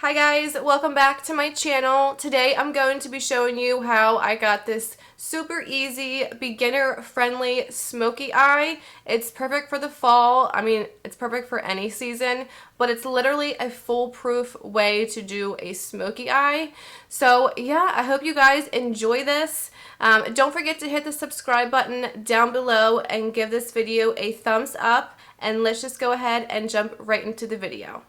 Hi guys, welcome back to my channel. Today I'm going to be showing you how I got this super easy, beginner-friendly smoky eye. It's perfect for the fall. I mean, it's perfect for any season, but it's literally a foolproof way to do a smoky eye. So yeah, I hope you guys enjoy this. Don't forget to hit the subscribe button down below and give this video a thumbs up, and let's just go ahead and jump right into the video.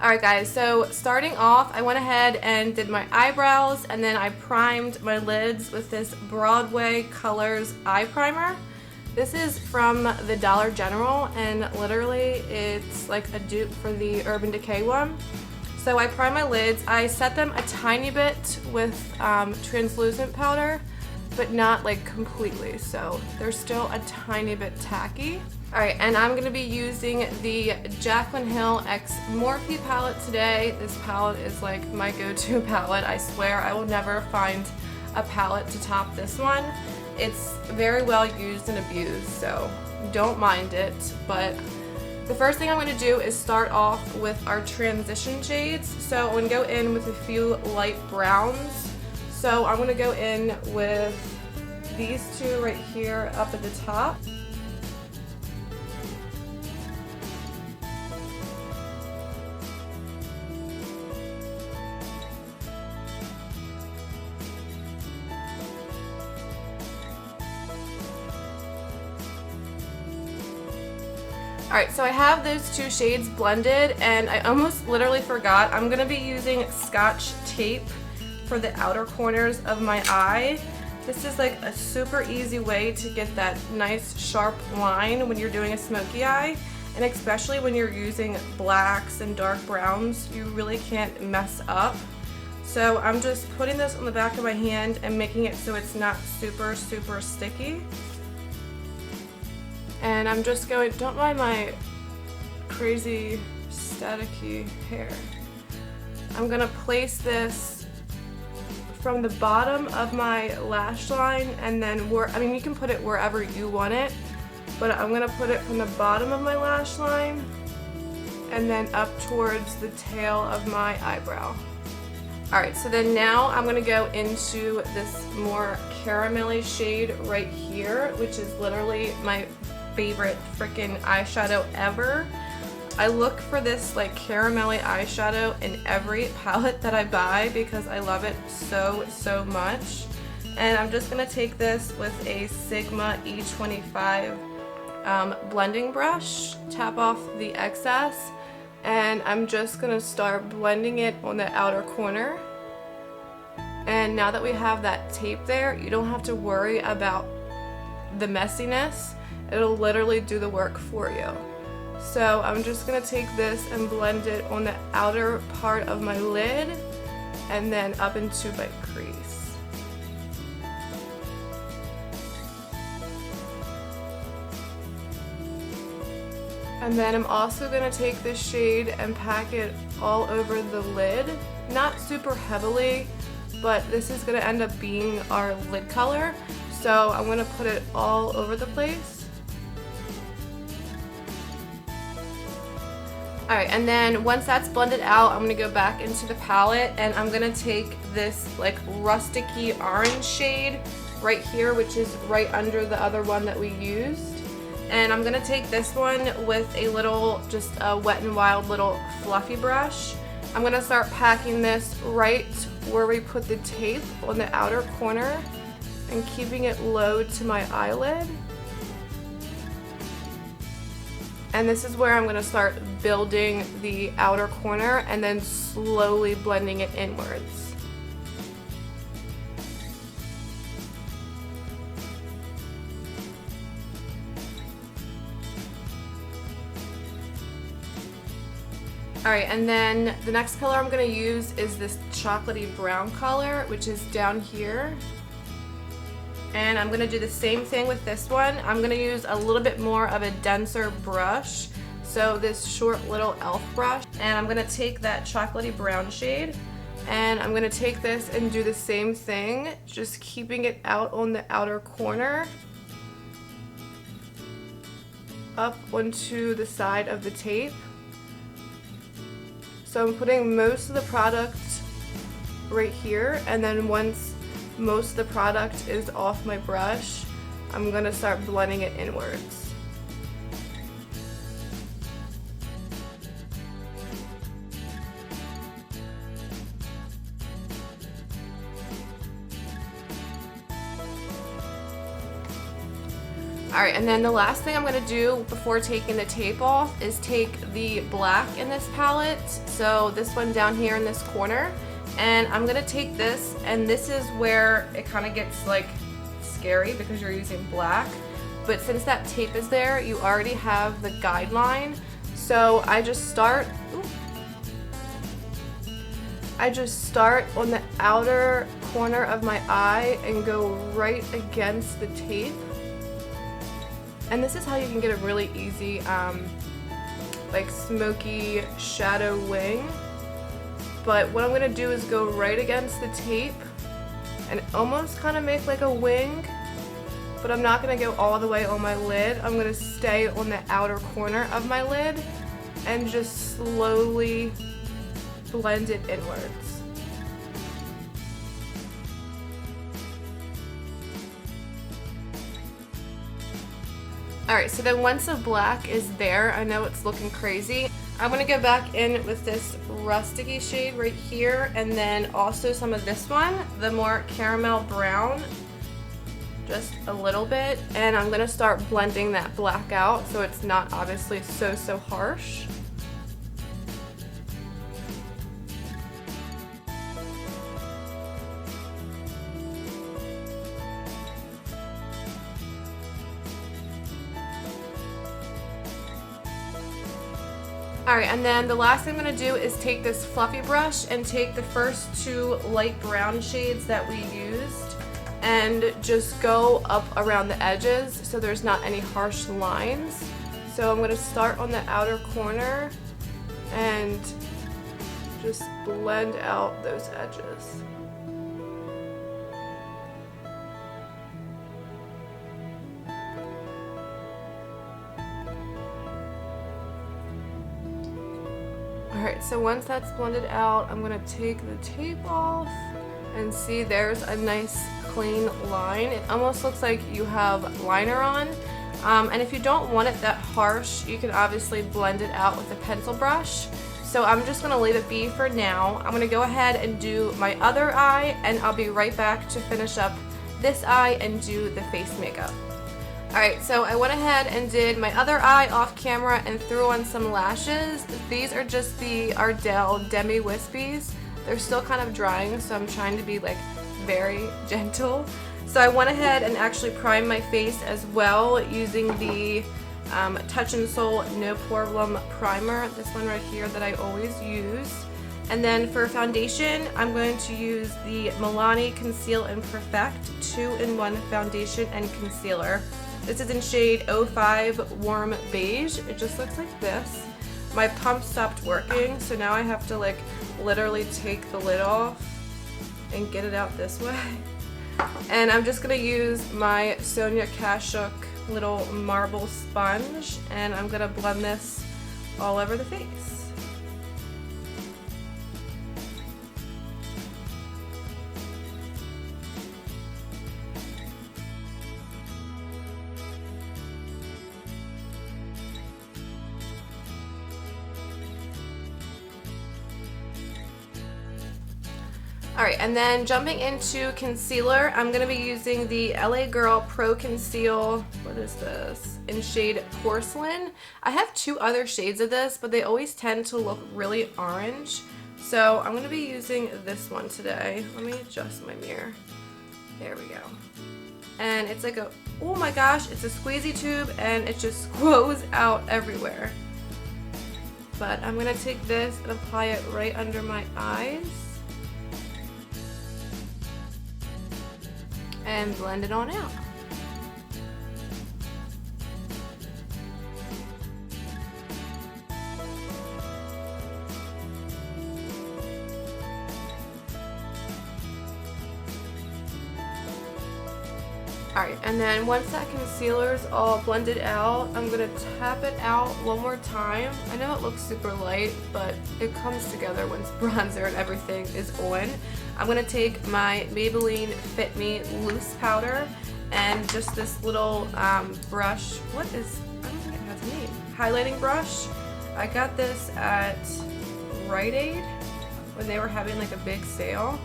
Alright guys, so starting off, I went ahead and did my eyebrows, and then I primed my lids with this Broadway Colors eye primer. This is from the Dollar General, and literally it's like a dupe for the Urban Decay one. So I primed my lids. I set them a tiny bit with translucent powder, but not like completely, so they're still a tiny bit tacky. Alright, and I'm going to be using the Jaclyn Hill X Morphe palette today. This palette is like my go-to palette. I swear I will never find a palette to top this one. It's very well used and abused, so don't mind it. But the first thing I'm going to do is start off with our transition shades. So I'm going to go in with a few light browns. So I'm going to go in with these two right here up at the top. Alright, so I have those two shades blended, and I almost literally forgot. I'm going to be using Scotch tape for the outer corners of my eye. This is like a super easy way to get that nice sharp line when you're doing a smoky eye, and especially when you're using blacks and dark browns, you really can't mess up. So I'm just putting this on the back of my hand and making it so it's not super sticky. And I'm just going, don't mind my crazy staticky hair. I'm going to place this from the bottom of my lash line, and then you can put it wherever you want it, but I'm going to put it from the bottom of my lash line and then up towards the tail of my eyebrow. Alright, so then now I'm going to go into this more caramelly shade right here, which is literally my favorite freaking eyeshadow ever. I look for this like caramelly eyeshadow in every palette that I buy because I love it so much. And I'm just going to take this with a Sigma E25 blending brush, tap off the excess, and I'm just going to start blending it on the outer corner. And now that we have that tape there, you don't have to worry about the messiness. It'll literally do the work for you. So I'm just going to take this and blend it on the outer part of my lid and then up into my crease. And then I'm also going to take this shade and pack it all over the lid. Not super heavily, but this is going to end up being our lid color. So I'm going to put it all over the place. Alright, and then once that's blended out, I'm going to go back into the palette, and I'm going to take this like rusticy orange shade right here, which is right under the other one that we used. And I'm going to take this one with a little, just a Wet n Wild little fluffy brush. I'm going to start packing this right where we put the tape on the outer corner and keeping it low to my eyelid. And this is where I'm going to start building the outer corner and then slowly blending it inwards. Alright, and then the next color I'm going to use is this chocolatey brown color, which is down here. And I'm going to do the same thing with this one. I'm going to use a little bit more of a denser brush, so this short little elf brush, and I'm going to take that chocolatey brown shade, and I'm going to take this and do the same thing, just keeping it out on the outer corner, up onto the side of the tape. So I'm putting most of the product right here, and then once most of the product is off my brush, I'm gonna start blending it inwards. Alright, and then the last thing I'm going to do before taking the tape off is take the black in this palette, so this one down here in this corner, and I'm going to take this, and this is where it kind of gets like scary because you're using black, but since that tape is there, you already have the guideline, so I just start on the outer corner of my eye and go right against the tape. And this is how you can get a really easy, like smoky shadow wing. But what I'm gonna do is go right against the tape and almost kind of make like a wing, but I'm not gonna go all the way on my lid. I'm gonna stay on the outer corner of my lid and just slowly blend it inwards. Alright, so then once the black is there, I know it's looking crazy. I'm going to go back in with this rusticy shade right here, and then also some of this one, the more caramel brown, just a little bit. And I'm going to start blending that black out so it's not obviously so harsh. Alright, and then the last thing I'm going to do is take this fluffy brush and take the first two light brown shades that we used and just go up around the edges so there's not any harsh lines. So I'm going to start on the outer corner and just blend out those edges. Alright, so once that's blended out, I'm going to take the tape off and see there's a nice clean line. It almost looks like you have liner on. And if you don't want it that harsh, you can obviously blend it out with a pencil brush. So I'm just going to leave it be for now. I'm going to go ahead and do my other eye, and I'll be right back to finish up this eye and do the face makeup. Alright, so I went ahead and did my other eye off camera and threw on some lashes. These are just the Ardell Demi Wispies. They're still kind of drying, so I'm trying to be like very gentle. So I went ahead and actually primed my face as well using the Touch in Soul No Problem Primer, this one right here that I always use. And then for foundation, I'm going to use the Milani Conceal and Perfect 2-in-1 foundation and concealer. This is in shade 05 Warm Beige. It just looks like this. My pump stopped working, so now I have to like literally take the lid off and get it out this way. And I'm just going to use my Sonia Kashuk little marble sponge, and I'm going to blend this all over the face. Alright, and then jumping into concealer, I'm going to be using the LA Girl Pro Conceal, what is this, in shade Porcelain. I have two other shades of this, but they always tend to look really orange. So I'm going to be using this one today. Let me adjust my mirror. There we go. And it's like a, oh my gosh, it's a squeezy tube and it just goes out everywhere. But I'm going to take this and apply it right under my eyes. And blend it on out. Alright, and then once that concealer's all blended out, I'm going to tap it out one more time. I know it looks super light, but it comes together once bronzer and everything is on. I'm going to take my Maybelline Fit Me Loose Powder and just this little brush. What is, I don't think it has a name. Highlighting brush. I got this at Rite Aid when they were having like a big sale.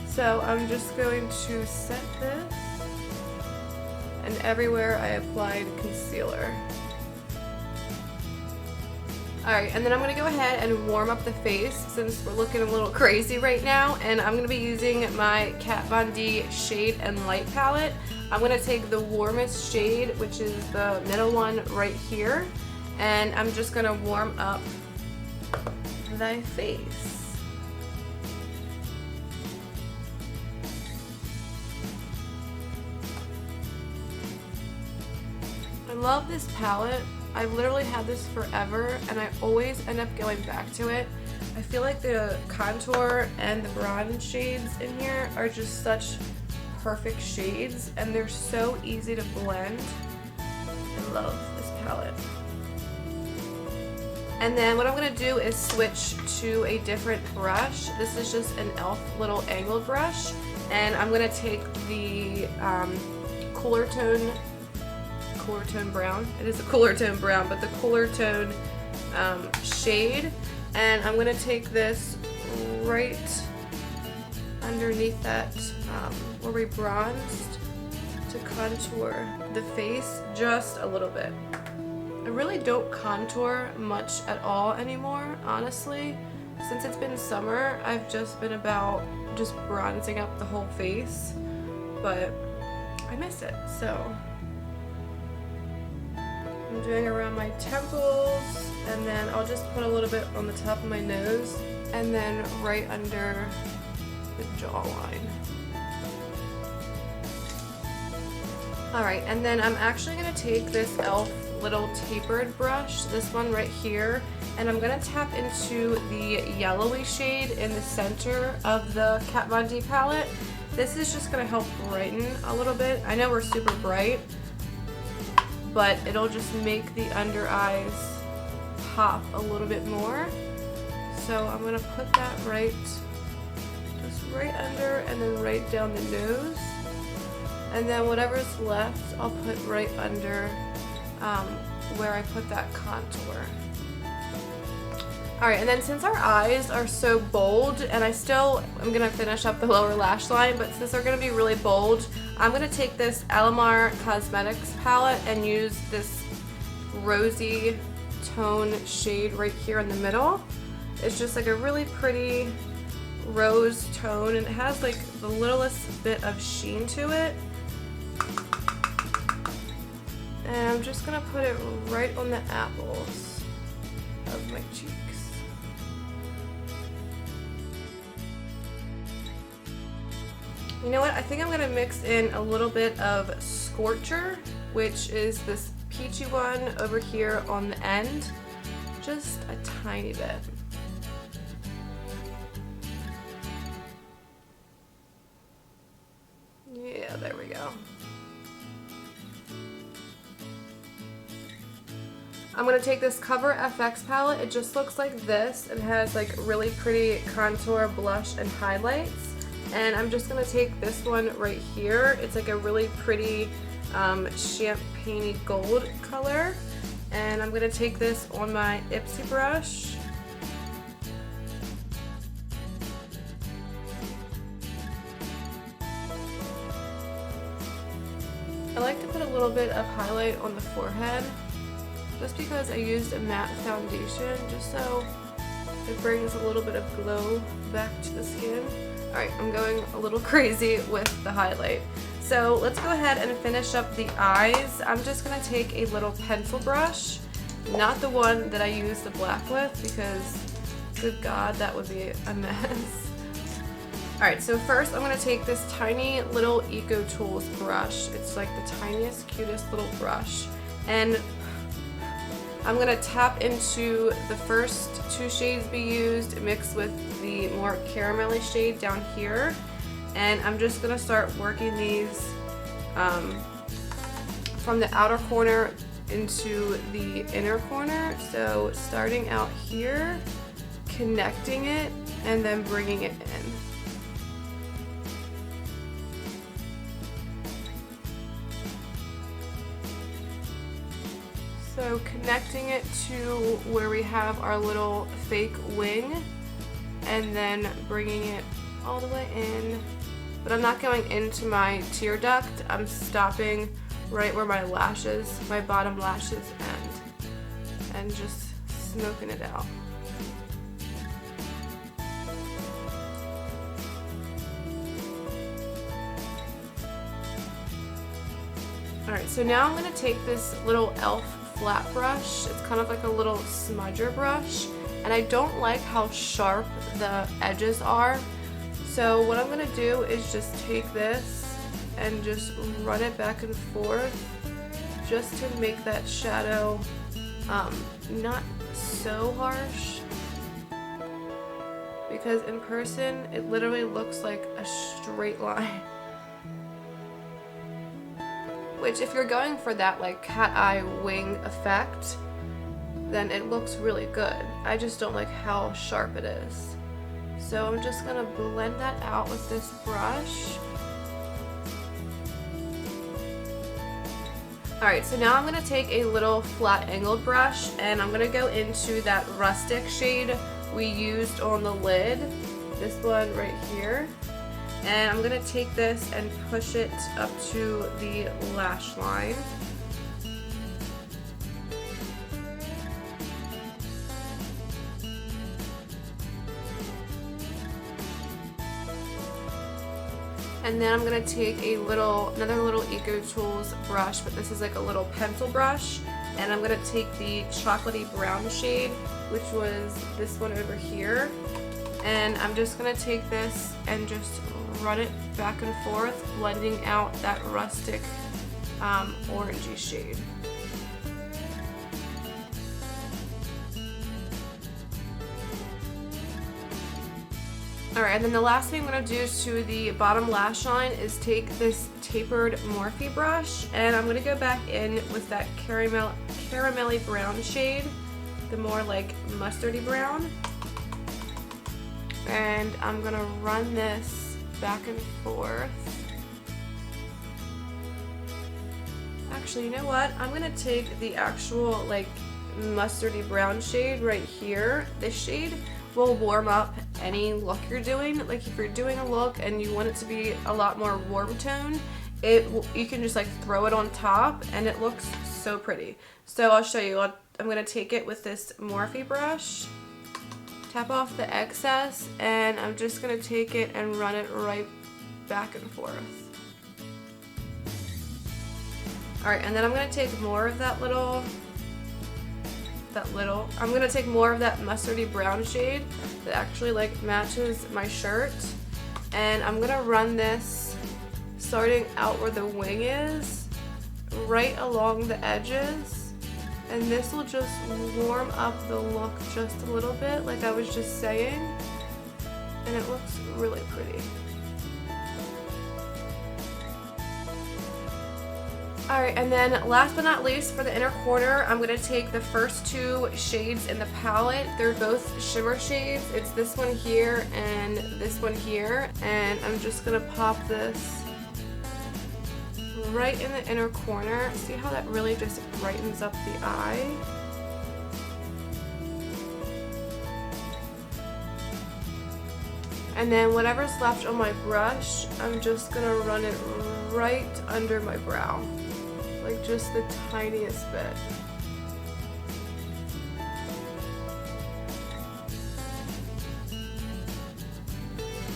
So I'm just going to set this, and everywhere I applied concealer. Alright, and then I'm going to go ahead and warm up the face since we're looking a little crazy right now, and I'm going to be using my Kat Von D Shade and Light palette. I'm going to take the warmest shade, which is the middle one right here, and I'm just going to warm up my face. I love this palette. I've literally had this forever and I always end up going back to it. I feel like the contour and the bronze shades in here are just such perfect shades and they're so easy to blend. I love this palette. And then what I'm going to do is switch to a different brush. This is just an e.l.f. little angled brush, and I'm going to take the cooler tone brown. It is a cooler tone brown, but the cooler tone shade, and I'm going to take this right underneath that where we bronzed to contour the face just a little bit. I really don't contour much at all anymore, honestly. Since it's been summer, I've just been about just bronzing up the whole face, but I miss it, so I'm doing around my temples, and then I'll just put a little bit on the top of my nose, and then right under the jawline. Alright, and then I'm actually going to take this e.l.f. little tapered brush, this one right here, and I'm going to tap into the yellowy shade in the center of the Kat Von D palette. This is just going to help brighten a little bit. I know we're super bright, but it'll just make the under eyes pop a little bit more. So I'm going to put that just right under and then right down the nose. And then whatever's left, I'll put right under where I put that contour. Alright, and then since our eyes are so bold, and I'm going to finish up the lower lash line, but since they're going to be really bold, I'm going to take this Alamar Cosmetics palette and use this rosy tone shade right here in the middle. It's just like a really pretty rose tone, and it has like the littlest bit of sheen to it. And I'm just going to put it right on the apples of my cheeks. You know what? I think I'm going to mix in a little bit of Scorcher, which is this peachy one over here on the end. Just a tiny bit. Yeah, there we go. I'm going to take this Cover FX palette. It just looks like this. It has like really pretty contour, blush, and highlights. And I'm just going to take this one right here. It's like a really pretty champagne-y gold color. And I'm going to take this on my Ipsy brush. I like to put a little bit of highlight on the forehead, just because I used a matte foundation, just so it brings a little bit of glow back to the skin. Alright, I'm going a little crazy with the highlight. So let's go ahead and finish up the eyes. I'm just going to take a little pencil brush, not the one that I used the black with, because good God, that would be a mess. Alright, so first I'm going to take this tiny little Eco Tools brush. It's like the tiniest, cutest little brush. And I'm going to tap into the first two shades we used mixed with the more caramelly shade down here. And I'm just going to start working these from the outer corner into the inner corner. So starting out here, connecting it, and then bringing it in. So connecting it to where we have our little fake wing, and then bringing it all the way in. But I'm not going into my tear duct. I'm stopping right where my lashes, my bottom lashes end, and just smoking it out. Alright, so now I'm going to take this little e.l.f. flat brush. It's kind of like a little smudger brush, and I don't like how sharp the edges are. So what I'm going to do is just take this and just run it back and forth just to make that shadow not so harsh, because in person it literally looks like a straight line. Which, if you're going for that like cat eye wing effect, then it looks really good. I just don't like how sharp it is. So I'm just gonna blend that out with this brush. Alright, so now I'm gonna take a little flat angled brush, and I'm gonna go into that rustic shade we used on the lid, this one right here. And I'm going to take this and push it up to the lash line. And then I'm going to take another little Eco Tools brush, but this is like a little pencil brush. And I'm going to take the chocolatey brown shade, which was this one over here. And I'm just going to take this and just run it back and forth, blending out that rustic orangey shade. Alright, and then the last thing I'm going to do to the bottom lash line is take this tapered Morphe brush, and I'm going to go back in with that caramelly brown shade, the more like mustardy brown. And I'm going to run this back and forth. Actually, you know what? I'm going to take the actual like mustardy brown shade right here. This shade will warm up any look you're doing. Like if you're doing a look and you want it to be a lot more warm tone, you can just like throw it on top and it looks so pretty. So I'll show you. I'm going to take it with this Morphe brush, tap off the excess, and I'm just going to take it and run it right back and forth. Alright, and then I'm going to take more of I'm going to take more of that mustardy brown shade that actually like matches my shirt, and I'm going to run this starting out where the wing is, right along the edges, and this will just warm up the look just a little bit like I was just saying, and it looks really pretty. Alright, and then last but not least, for the inner corner, I'm going to take the first two shades in the palette. They're both shimmer shades. It's this one here and this one here. And I'm just going to pop this right in the inner corner. See how that really just brightens up the eye? And then whatever's left on my brush, I'm just going to run it right under my brow. Like just the tiniest bit.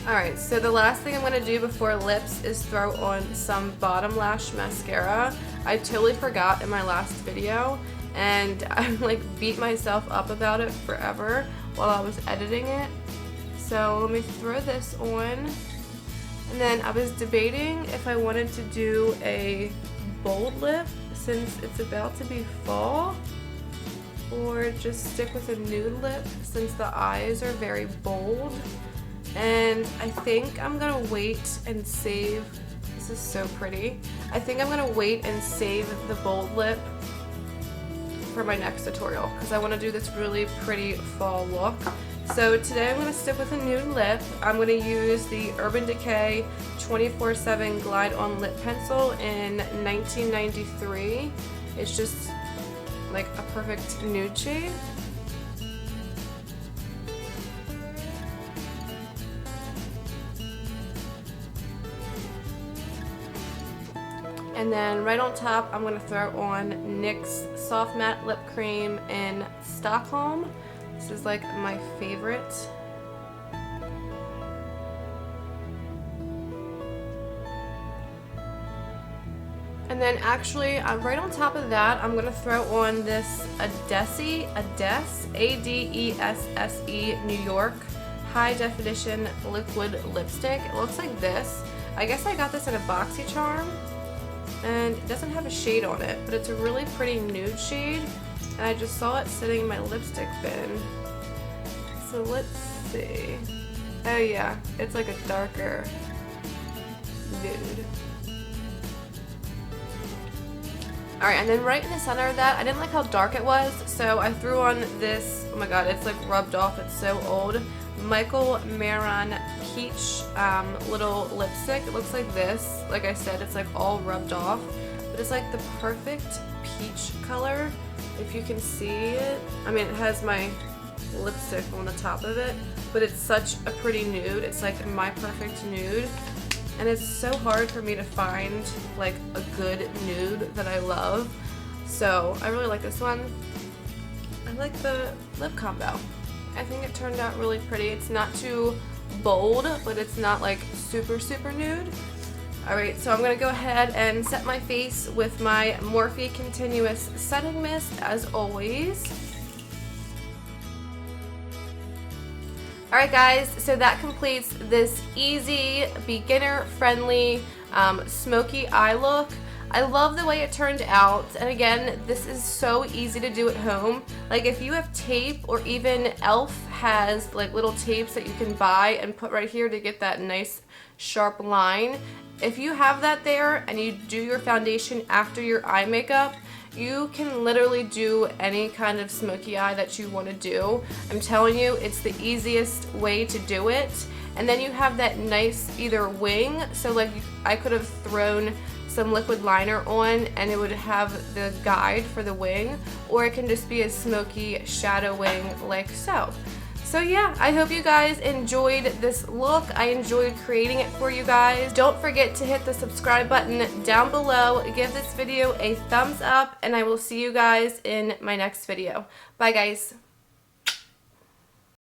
Alright, so the last thing I'm going to do before lips is throw on some bottom lash mascara. I totally forgot in my last video, and I like beat myself up about it forever while I was editing it. So let me throw this on. And then I was debating if I wanted to do a bold lip since it's about to be fall, or just stick with a nude lip since the eyes are very bold. And I think I'm gonna wait and save This is so pretty. I think I'm gonna wait and save the bold lip for my next tutorial because I want to do this really pretty fall look. So today I'm going to stick with a nude lip. I'm going to use the Urban Decay 24/7 Glide On Lip Pencil in 1993. It's just like a perfect nude shade. And then right on top, I'm going to throw on NYX Soft Matte Lip Cream in Stockholm. This is like my favorite. And then actually, right on top of that, I'm going to throw on this Adesse, A-D-E-S-S-E New York High Definition Liquid Lipstick. It looks like this. I guess I got this in a BoxyCharm. And it doesn't have a shade on it, but it's a really pretty nude shade, and I just saw it sitting in my lipstick bin. So let's see. Oh yeah, it's like a darker nude. Alright, and then right in the center of that, I didn't like how dark it was, so I threw on this, oh my god, it's like rubbed off, it's so old, Michael Maron Peach little lipstick. It looks like this. Like I said, it's like all rubbed off, but it's like the perfect peach color, if you can see it. I mean, it has my lipstick on the top of it, but it's such a pretty nude. It's like my perfect nude, and it's so hard for me to find like a good nude that I love. So I really like this one. I like the lip combo. I think it turned out really pretty. It's not too bold, but it's not like super, super nude. Alright, so I'm going to go ahead and set my face with my Morphe Continuous Setting Mist, as always. Alright guys, so that completes this easy, beginner-friendly smoky eye look. I love the way it turned out, and again, this is so easy to do at home. Like if you have tape, or even e.l.f. has like little tapes that you can buy and put right here to get that nice sharp line. If you have that there and you do your foundation after your eye makeup, you can literally do any kind of smoky eye that you want to do. I'm telling you, it's the easiest way to do it. And then you have that nice either wing, so like I could have thrown some liquid liner on and it would have the guide for the wing, or it can just be a smoky shadow wing like so. So yeah, I hope you guys enjoyed this look. I enjoyed creating it for you guys. Don't forget to hit the subscribe button down below. Give this video a thumbs up, and I will see you guys in my next video. Bye guys.